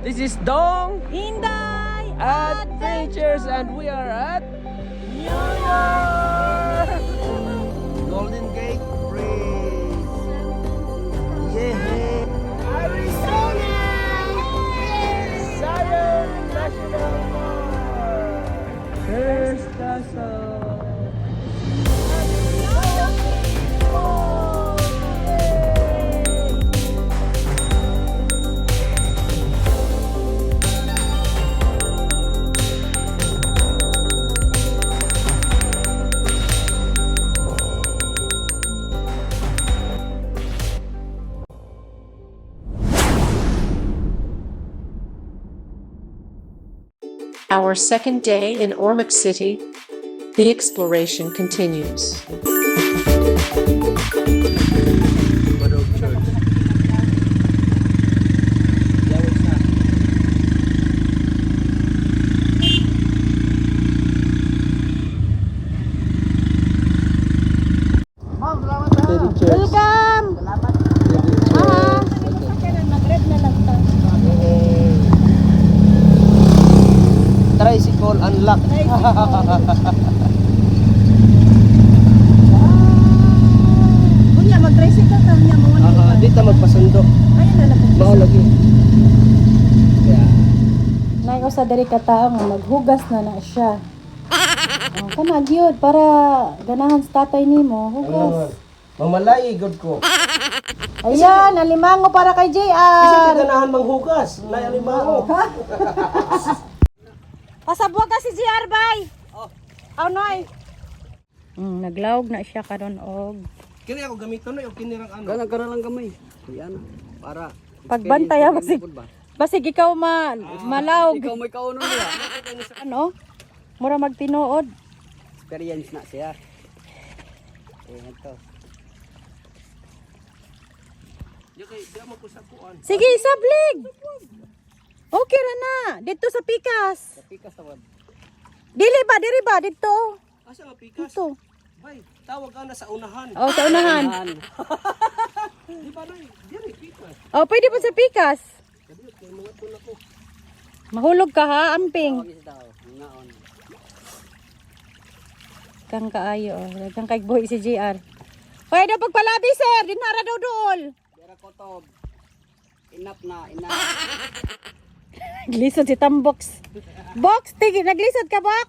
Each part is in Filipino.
This is Dong Inday Adventures and we are at New York! Golden Gate Bridge! Yeah! Arizona! Zion National Park! First Castle! Our second day in Ormoc City, the exploration continues. Badog Church. Yawit na. City Church. Welcome! City Church. Mag-red na lang to. Tricycle unlock. Kuya, mag-tricycle ka niya muna. Dito magpasundo. Ayun na lang. Mao lagi. Yeah. Nay usa diri ka tawo nga maghugas na siya. Kana gyud para ganahan sa tatay nimo hugas. Mamalay good ko. Ayan, alimango para kay Kasi JR. ganahan manghugas. Nay alimango. Pasabwa ka si JR bay. Oh, noy. Naglawg na siya karon og Kini ako gamiton no, kini rang ano. Kana lang gamay. Kuya na. Para pagbantay basig ikaw malawg. ikaw may kauno niya. Ano? Mura magtinuod. Experience na siya. Eh ito. Di kay di mo ko sa kuan. Sige, sablig. Okay ra na. Dito sa pikas. Pikas tawad. Dili ba, diri ba dito? Asa nga pikas? Dito. Bay, tawag ka na sa unahan. Oh, sa unahan. Di ba nay? Diri pikas. Oh, pwede pa sa pikas. Kadi kay mga tuna ko. Mahulog ka ha, amping. Tawag isa daw. Ngaon. Kang kaayo, oh. Kang kay buhi si JR. Pwede pagpalabi, sir. Dinara daw dool. Dira kotob. Inap na, inap. Glisod si Tambox. Box, tigi, naglisod ka, Box?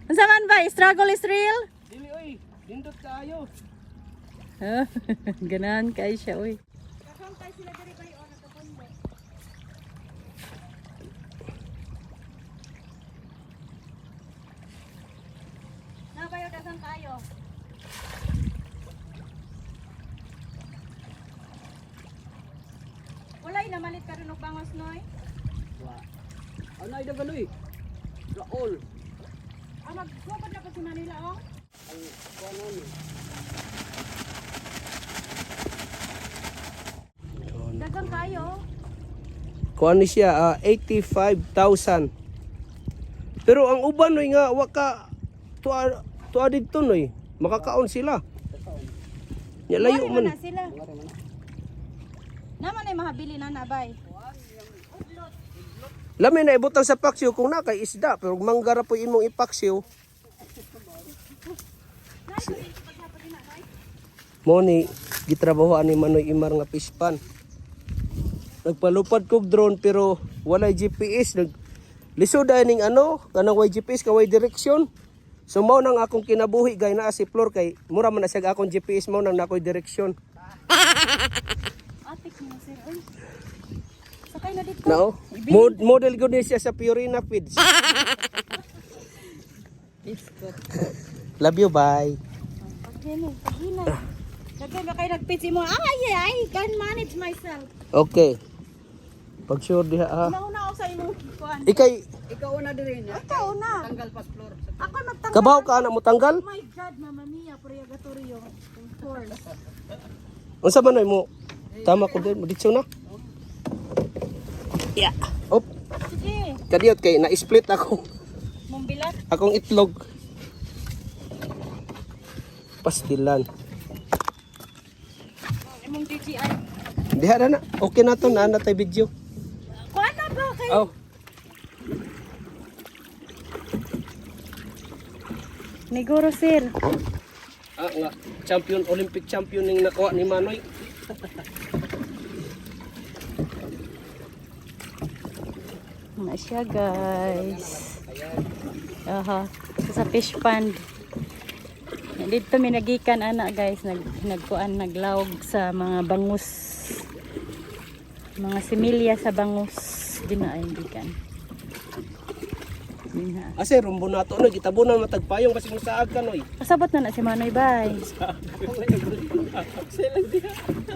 Unsa man ba? Struggle is real? Dili oy, nindot kaayo. Ganahan kay siya, uy. Nabayo dagang kayo. Walay na malit ka rin og bangos noy. Wa. Ano ay daganoy? Raol. Magsupat na pa si Manila oh. Ang kuano ni. Dagang kayo. Kuan ni siya 85,000. Pero ang uban noy nga wa ka tuwa dito noy. Makakaon sila. Ya layo Wari man. na sila. Naman ay mahabili na nabay. Lami na ibutang sa paksiw kung na kay isda pero manggara po imong ipaksiw. Mo ni gitrabahoan ni Manoy Imar nga pispan. Nagpalupad kog drone pero walay GPS lisod ning ano kanang way GPS ka way direksyon. So mao nang akong kinabuhi gay naa si Flor kay mura man na siya akong GPS mao nang nakoy direksyon. Atik mo sir. Oy. Sakay na dito. No? Model gud ni siya sa Purina Feeds. Love you, bye. Paghinay, paghinay. Dagay ba kayo nagpitsi mo? I can manage myself. Okay. Pag sure diha ha. Nauna ako sa imong kuan. Ikay Ikaw na diri niya. Ikaw na. Tanggal pas floor. Ako magtanggal. kabaw ka na mo tanggal? Oh my God, Mama Mia, purgatorio. Of course. Unsa man mo? Tama ko din, dito na. Yeah. Op, Sige, kadiyot kay na-split ako. mumbilat. Akong itlog. Pastilan. Imong DJI. Diha na. Okay na to, na tay video. Kuan na ba kay? Oh. Niguro sir. Nga champion, Olympic champion ning nakuha ni Manoy. Na siya guys. Aha, sa fish pond. Dito may nagikan ana guys, nagkuan naglawg sa mga bangus. Mga similya sa bangus dinaay gikan. Dina. Ase rumbo na to no, gitabunan matagpayong kasi mo saag ka noy. Pasabot na si Manoy bay.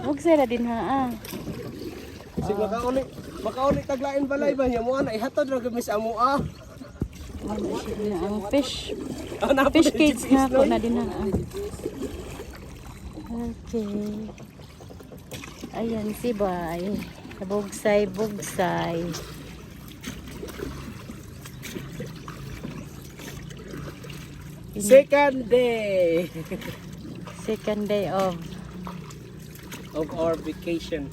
Huwag sila din ha. Kasi makauli taglain balay ba niya mo ana ihatod ra gud mis amo Ang fish na fish cage na ako na din ha. Okay. Ayan si bay. Bugsay. Second day Second day of our vacation.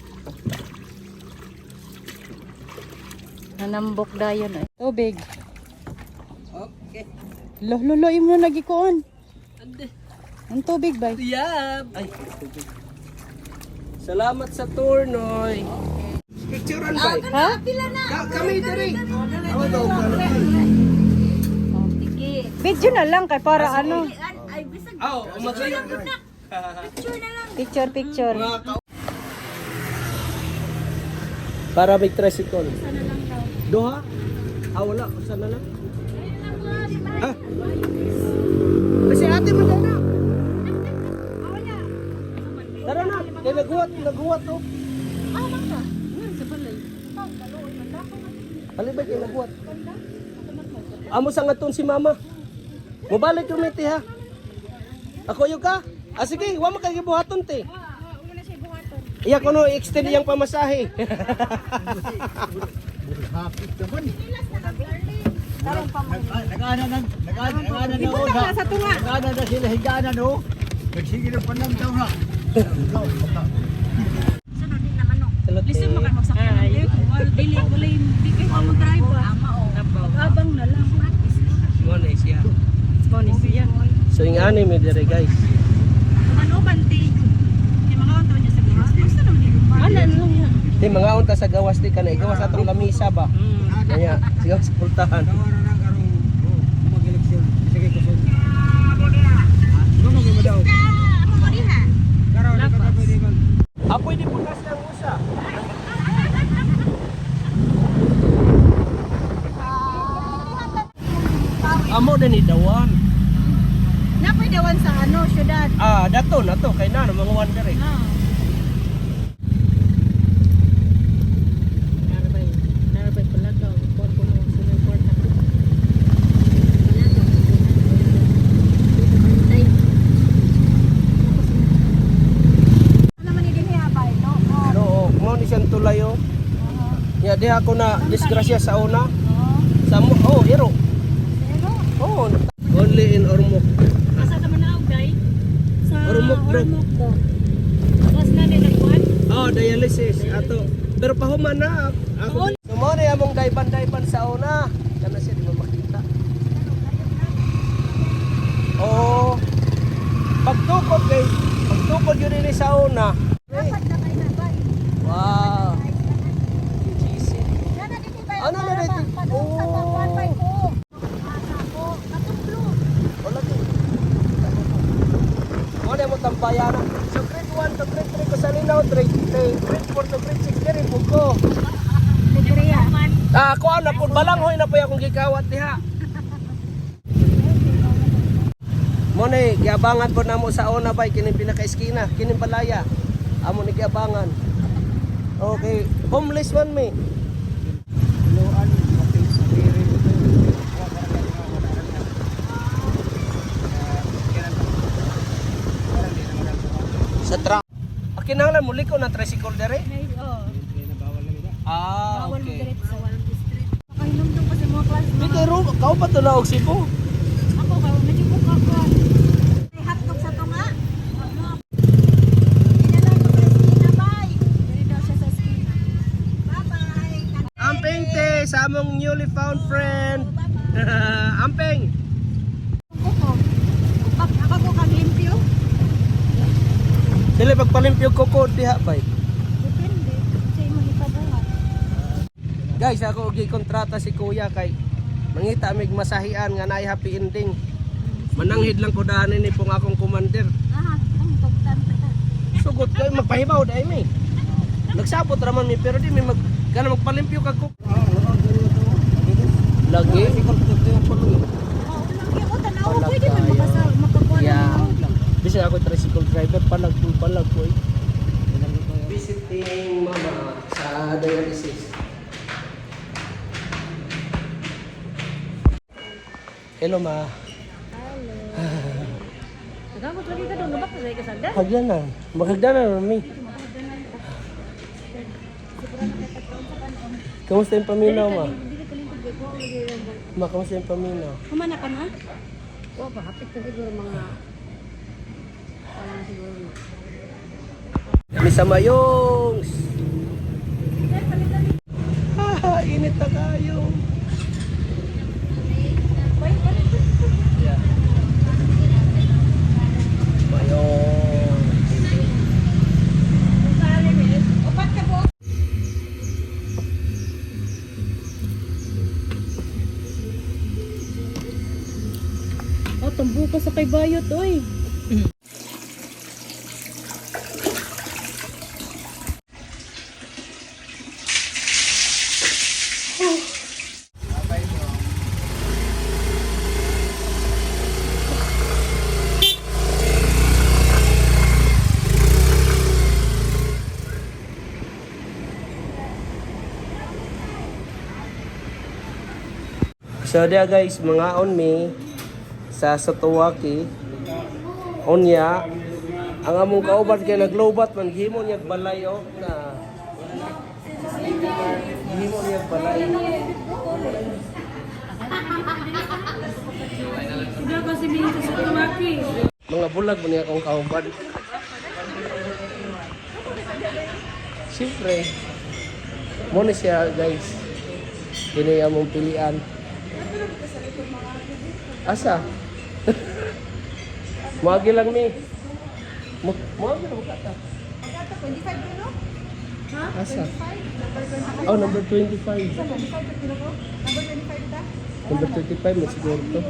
nanambok dayon ay. Tubig. Okay. Lolo imo na nagikuon. Ang tubig bay. Yab. Ay, tubig. Salamat sa tour, Noy. Picturean ba? Ha? Kami diri. Awa daw Video na lang kay para ano. Oh, umagsaya. Picture. Para may tricycle. Doha? Wala. Saan na lang? Kasi ate mo na. Tara na. Kaya naguwat to. Halibay kayo naguwat. Amo sa ngaton si mama. Mubalik yung miti ha. Ako yung ka? Sige, huwag makagibuhaton te. Iya ko no, extend iyang pamasahe. Nag-ana na sila higana no. Nagsige ng panamdaw na. Listen mo kan magsakyan ng dili wala hindi kay mo drive ba. Abang na lang. Mo na siya. Morning siya. So yung ani mi dire guys. Ano banti? Di mga auto niya sa gawas. Gusto naman dito. Ano lang yan? Di mga unta sa gawas di kanay gawas atong lamisa ba. Kaya sigaw sa pultahan. Apoy di punas ng usa. Amo din ni dawan. Napoy dawan sa ano, syudad. Dato na to kay na mga one dire. Narabay pala daw. Port ko mo sa port ako. Naman ni dinhi abay, no? No, mo ni siyang tulayo. Ya di ako na disgrasya sa una. Sa mo, hero. Oh, only in Ormoc. Asa ka man na guy? Sa Ormoc daw. daw. Tapos na din nagkuhan? Dialysis ato. Pero pahuman na ako. So mo ni among dayban sa una. Kana siya di mo makita. Oh. Pagtukod yun ni sa una. Dapat na kay nabay. Wow. Cheesy. Yana dinhi bay. Ano na dito? Padung sa tapuan bay ko. Wala din. Wala mo tampayan. So grade 1 to grade 3 ko sa Linaw, grade 4 to grade 6 diri po ko. Ligriya. Kuha na po, balanghoy na po akong gikawat diha. Mo ni, giabangan po namo sa una bay, kining pinaka-eskina, kining palaya. Amo ni giabangan. Okay, homeless one me. Sa truck. Kinahanglan muli ko na tricycle dere? Bawal mo Okay. diretso. Pakinomdom kasi mga class. Di kay Ro, kau pa to na og Cebu. Ako ba nagibuk ako. May hotdog sa tunga. Dinala ko sa Christina bay. Diri daw among newly found friend. Amping. Ako ko kang limpyo. Dili pagpalimpyo ko diha bay. Depende. Sa imong ipabuhat. Guys, ako gi kontrata si Kuya kay mangita mig masahian nga naay happy ending. Mananghid lang ko daanin ni pong akong commander. Ang tugtan pa. Sugot kay magpahibaw dai mi. Nagsabot raman mi pero di mi kana magpalimpyo kag ko. Lagi. Lagi ko tanaw pwede man makakuha Yeah. ng Bisa ako tricycle driver palag ko eh. Visiting mama sa dialysis. Hello ma. Nagamot lagi ka doon, nabak na ka sagda. Hagdanan. Maghagdanan na mi. Kamusta yung paminaw ma? Ma, kamusta yung paminaw? Kumana ka na? Oo, hapit na siguro mga... siguro. Kami sa Mayongs. Init na kayo. Yeah. Mayongs. Oh, tambo ka sa kay bayot, oy. So there guys, mga on me sa Satuwaki. Onya, ang among kauban kay naglobat man gihimo niya balay oh na gihimo niya balay. Sila kasi minta sa tumaki. Mga bulag man niya akong kauban. Siyempre, muna siya guys. Kini among pilian. Asa? Magi lang mi. Magi lang kata. 25 kilo? Ha? Asa? Oh, number 25. Number 25 mas siguro to.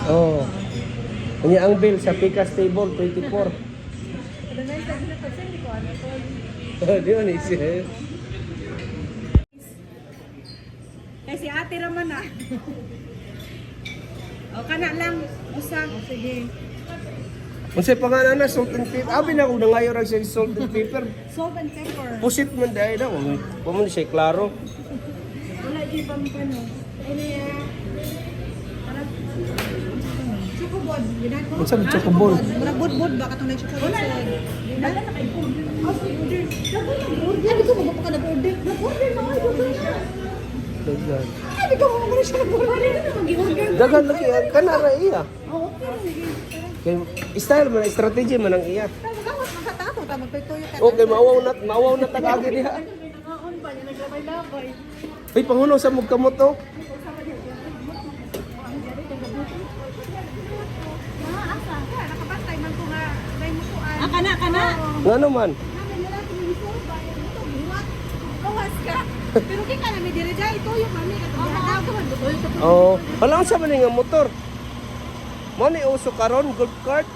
Oh. Kanya ang bill sa Picas Table 24. Di ba ni siya? Kasi ate raman na. O kana lang. Usang. Sige. Unsay pangalan na salt and pepper? Abi na ko nangayo ra siya salt and pepper. Salt and pepper. Pusit man dai daw. Wa man siya klaro. Wala di pa ano. Ano ya? Chocobod. Unsa man chocobol? Murag bud-bud ba katong chocobod? Wala na. Wala na kay food. Order. Sabi ko mo ka nag-order. Nag-order na ako na. Dagan. Sabi ko mo siya nag-order na mag-order. Dagan lagi kana ra iya. Oo, okay. Kay style man strategy man ang iya. Gawas makatato ta magpituyo ka. Okay, maawaw na tagagi diha. Nakaon pa niya naglabay-labay. Uy, pangunaw sa mugkamot to. Nakapantay man ko nga may musuan. Kana. Ngano man? Kawas ka. Pero kaya ka namin diri dahil ito yung mami katong ako man butoy sa Oh, wala sa man nga motor. Mo ni uso karon gold card.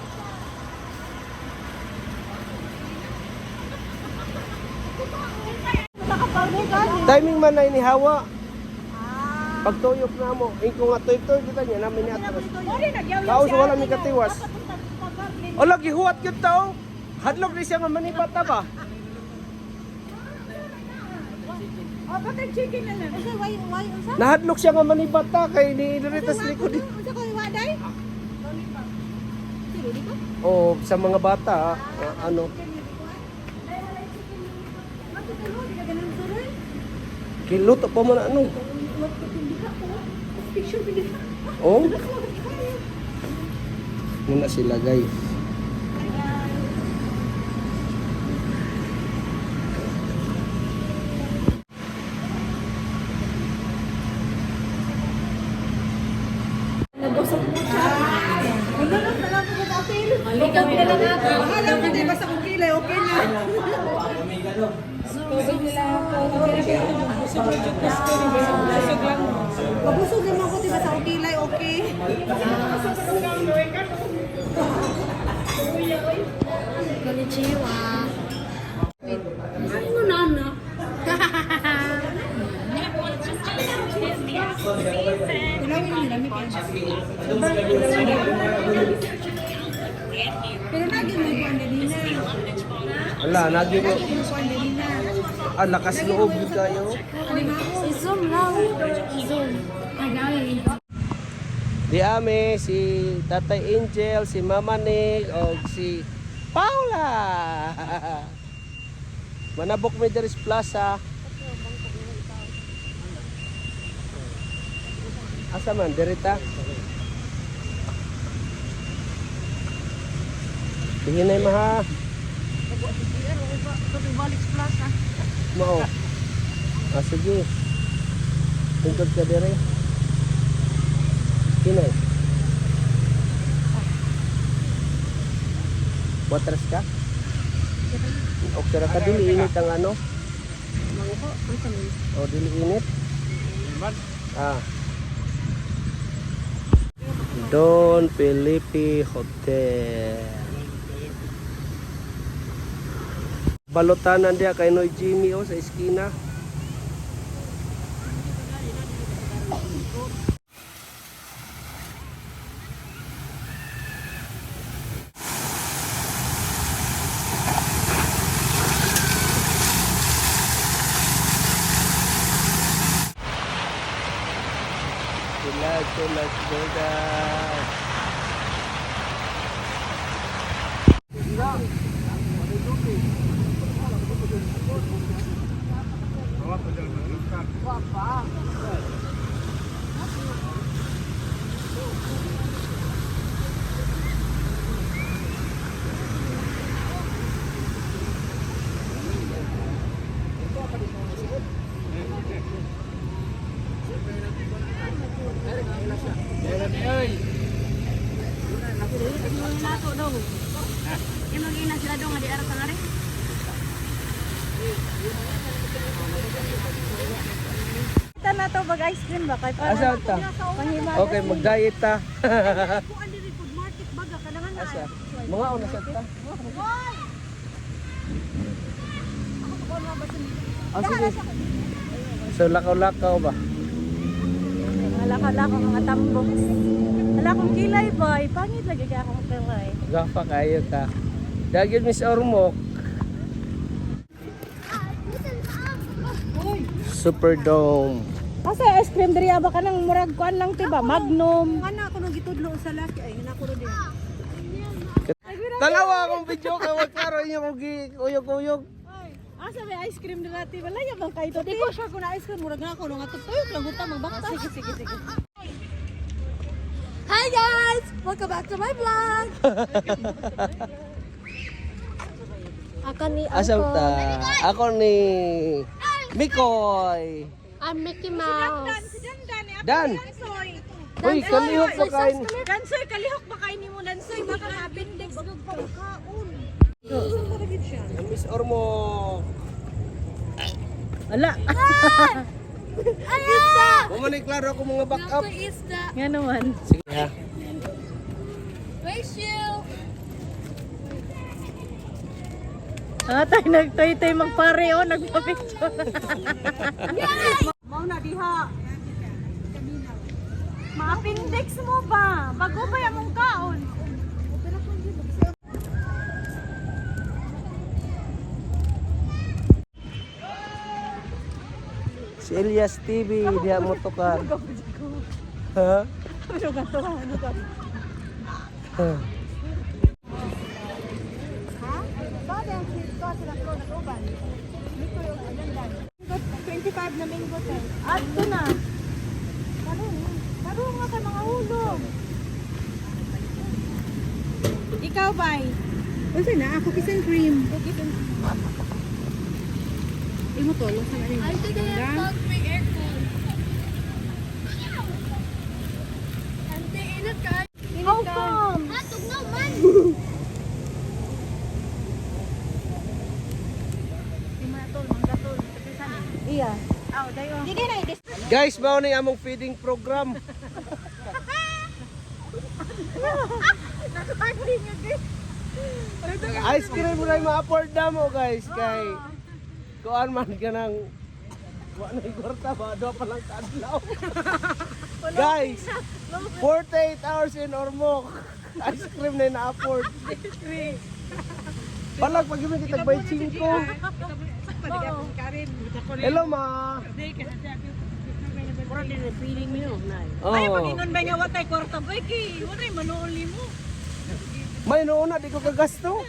Timing man na ni hawa. Pagtuyok na mo, ingko nga tuyok kita niya namin ni atras. Kaos wala mi katiwas. O lagi huwat gyud tao. Hadlok ni siya nga manibata ba? Oh, butter chicken na lang. Kasi why unsa? Nahadlok siya nga manibata kay ni diritas likod. Unsa ko iwaday? O sa mga bata, ano, kiluto pa man ano. Oh. Muna sila guys. Mabusog naman ko, diba sa ukilay, okay? Konnichiwa. Ay, mo nana. Pero lagi mo yung andalina. Wala, nagi mo. Ah, lakas loob yun kayo. I-zoom lang. Zoom. Agay. Di ame, si Tatay Angel, si Mama Nick, o si Paula. Manabok mi diri sa plaza. Asa man, dirita? Tingin na maha. Mao. Ah, sige. Tungkol ka dire. Kinay. Watras ka? Okay ra ka, dili init ang ano? O, dili init? Ah. Don Felipe Hotel. Balutanan dia kay Noy Jimmy o sa eskina. Las Vegas. Kita na to bag ice cream ba kay Asa ta? Okay, mag-diet ta. Asa? Mga una sa ta. Ah, sige. So, lakaw-lakaw ba? Alaka-laka mga tambok. Wala akong kilay boy. Pangit lagi kaya akong kilay. Gafa kayo ka. Dagil Miss Ormok. Superdome. Asa ice cream diri ba kanang murag kuan lang ti ba? Magnum. Ana ako nung gitudlo sa laki. Ay, nako ro din. Tanawa akong video kay wag klaro inyo kog uyog-uyog. Asa may ice cream diri ati? Wala ya bang kay to? Di ko sure kung na ice cream murag na ako nung atutuyok lang guta magbakta. Sige. Hi guys! Welcome back to my vlog! Ako ni Asa ta? Ako ni Mikoy. I'm Mickey Mouse. Dan. Uy, kalihok pa kain. Dansoy kalihok ba kay nimo dansoy baka appendix gug pagkaon. Miss Ormok. Ala. Mo man klaro ako mga backup. Nga naman. Sige ha. Tayo nagtoy-toy magpareo, nagpa-picture. Mau na diha. Ma-appendix mo ba? Bago ba yung kaon? Si Elias TV, diha mo to ka. Ha? Ano ka to? Ano ka? Ha? Bakit ang sweet ko sila ko nag-uban? Dito yung agendan. 25 na mango tayo. Ato na. Laro nga ka mga hulog. Ikaw, bay? Kasi na ako kiss and cream. Imo to, lang sa rin. I think I have not free aircon. Ante, inat ka. How come? Hatog na man. Iya. Hindi na i Guys, mao ni among feeding program. Ice cream mo na ma-afford na mo guys kay kuan man ka nang wa na igorta ba do pa lang kadlaw. Guys, 48 hours in Ormoc. Ice cream na na-afford. Palag pag yun kita bay 5. Hello ma. Oh. Ay, pag-inon ba nga watay kwarta ba ki? Watay manuuli mo. May noon na di ko kagasto.